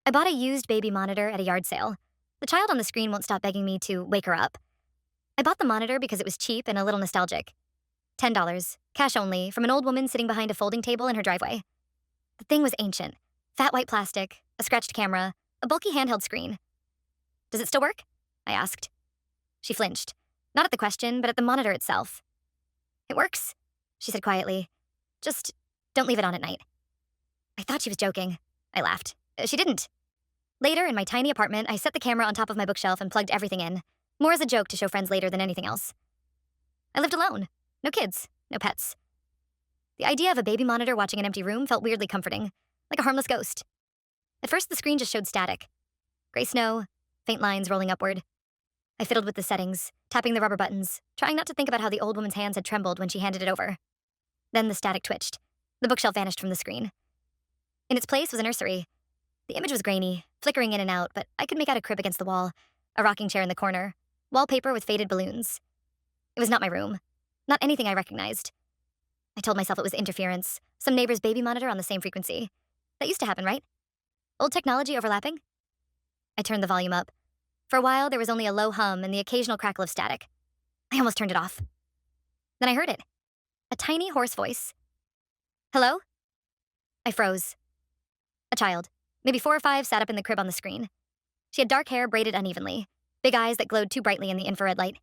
I bought a used baby monitor at a yard sale. The child on the screen won't stop begging me to wake her up. I bought the monitor because it was cheap and a little nostalgic. $10, cash only, from an old woman sitting behind a folding table in her driveway. The thing was ancient. Fat white plastic, a scratched camera, a bulky handheld screen. Does it still work? I asked. She flinched. Not at the question, but at the monitor itself. It works, she said quietly. Just don't leave it on at night. I thought she was joking. I laughed. She didn't. Later, in my tiny apartment, I set the camera on top of my bookshelf and plugged everything in, more as a joke to show friends later than anything else. I lived alone. No kids, no pets. The idea of a baby monitor watching an empty room felt weirdly comforting, like a harmless ghost. At first, the screen just showed static. Gray snow, faint lines rolling upward. I fiddled with the settings, tapping the rubber buttons, trying not to think about how the old woman's hands had trembled when she handed it over. Then the static twitched. The bookshelf vanished from the screen. In its place was a nursery. The image was grainy, flickering in and out, but I could make out a crib against the wall, a rocking chair in the corner, wallpaper with faded balloons. It was not my room. Not anything I recognized. I told myself it was interference, some neighbor's baby monitor on the same frequency. That used to happen, right? Old technology overlapping? I turned the volume up. For a while, there was only a low hum and the occasional crackle of static. I almost turned it off. Then I heard it. A tiny, hoarse voice. Hello? I froze. A child, maybe 4 or 5, sat up in the crib on the screen. She had dark hair braided unevenly, big eyes that glowed too brightly in the infrared light.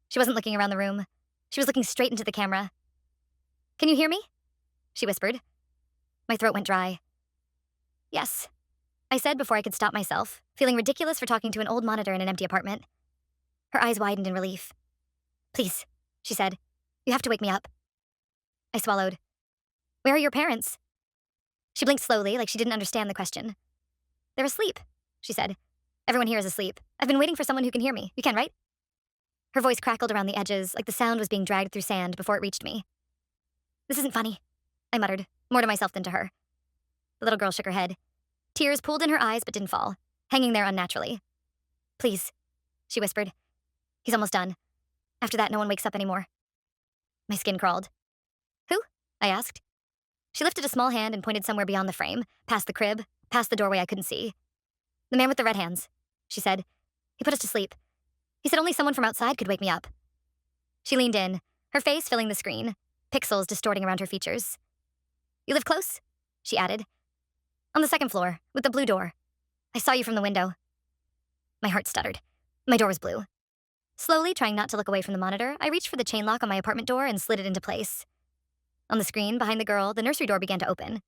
She wasn't looking around the room. She was looking straight into the camera. Can you hear me? She whispered. My throat went dry. Yes, I said before I could stop myself, feeling ridiculous for talking to an old monitor in an empty apartment. Her eyes widened in relief. Please, she said. You have to wake me up. I swallowed. Where are your parents? She blinked slowly, like she didn't understand the question. They're asleep, she said. Everyone here is asleep. I've been waiting for someone who can hear me. You can, right? Her voice crackled around the edges, like the sound was being dragged through sand before it reached me. This isn't funny, I muttered, more to myself than to her. The little girl shook her head. Tears pooled in her eyes but didn't fall, hanging there unnaturally. Please, she whispered. He's almost done. After that, no one wakes up anymore. My skin crawled. Who? I asked. She lifted a small hand and pointed somewhere beyond the frame, past the crib, past the doorway I couldn't see. The man with the red hands, she said. He put us to sleep. He said only someone from outside could wake me up. She leaned in, her face filling the screen, pixels distorting around her features. You live close? She added. On the 2nd floor, with the blue door. I saw you from the window. My heart stuttered. My door was blue. Slowly, trying not to look away from the monitor, I reached for the chain lock on my apartment door and slid it into place. On the screen, behind the girl, the nursery door began to open.